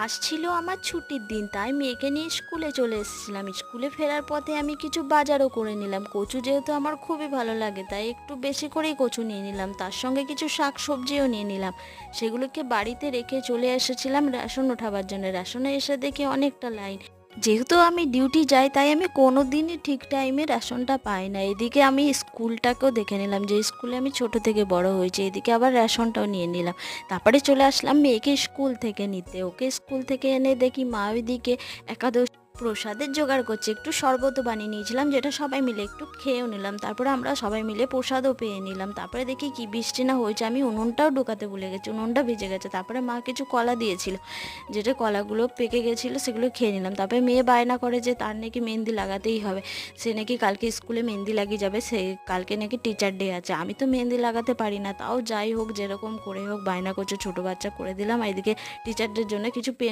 আসছিল আমার ছুটির দিন, তাই মেয়েকে নিয়ে স্কুলে চলে এসেছিলাম। স্কুলে ফেরার পথে আমি কিছু বাজারও করে নিলাম। কচু যেহেতু আমার খুবই ভালো লাগে, তাই একটু বেশি করেই কচু নিয়ে নিলাম। তার সঙ্গে কিছু শাক সবজিও নিয়ে নিলাম। সেগুলোকে বাড়িতে রেখে চলে এসেছিলাম রেশন ওঠাবার জন্য। রেশনে এসে দেখি অনেকটা লাইন। যেহেতু আমি ডিউটি যাই, তাই আমি কোনো দিনই ঠিক টাইমে রেশনটা পাই না। এদিকে আমি স্কুলটাকেও দেখে নিলাম, যে স্কুলে আমি ছোট থেকে বড় হয়েছি। এদিকে আবার রেশনটাও নিয়ে নিলাম। তারপরে চলে আসলাম মেয়েকে স্কুল থেকে নিতে। ওকে স্কুল থেকে এনে দেখি মা ওইদিকে একাদশ প্রসাদের জোগাড় করছে। একটু শরবতও বানিয়ে নিয়েছিলাম, যেটা সবাই মিলে একটু খেয়েও নিলাম। তারপরে আমরা সবাই মিলে প্রসাদও পেয়ে নিলাম। তারপরে দেখি কি বৃষ্টি না হয়েছে, আমি উনুনটাও ঢোকাতে ভুলে গেছি, উনুনটা ভিজে গেছে। তারপরে মা কিছু কলা দিয়েছিল, যেটা কলাগুলো পেকে গেছিলো, সেগুলো খেয়ে নিলাম। তারপরে মেয়ে বায়না করে যে তার নাকি মেহেন্দি লাগাতেই হবে। সে নাকি কালকে স্কুলে মেহেন্দি লাগিয়ে যাবে, সে কালকে নাকি টিচার ডে আছে। আমি তো মেহেন্দি লাগাতে পারি না, তাও যাই হোক যেরকম করে হোক বায়না করছে, ছোটো বাচ্চা করে দিলাম। এদিকে টিচারদের জন্য কিছু পেন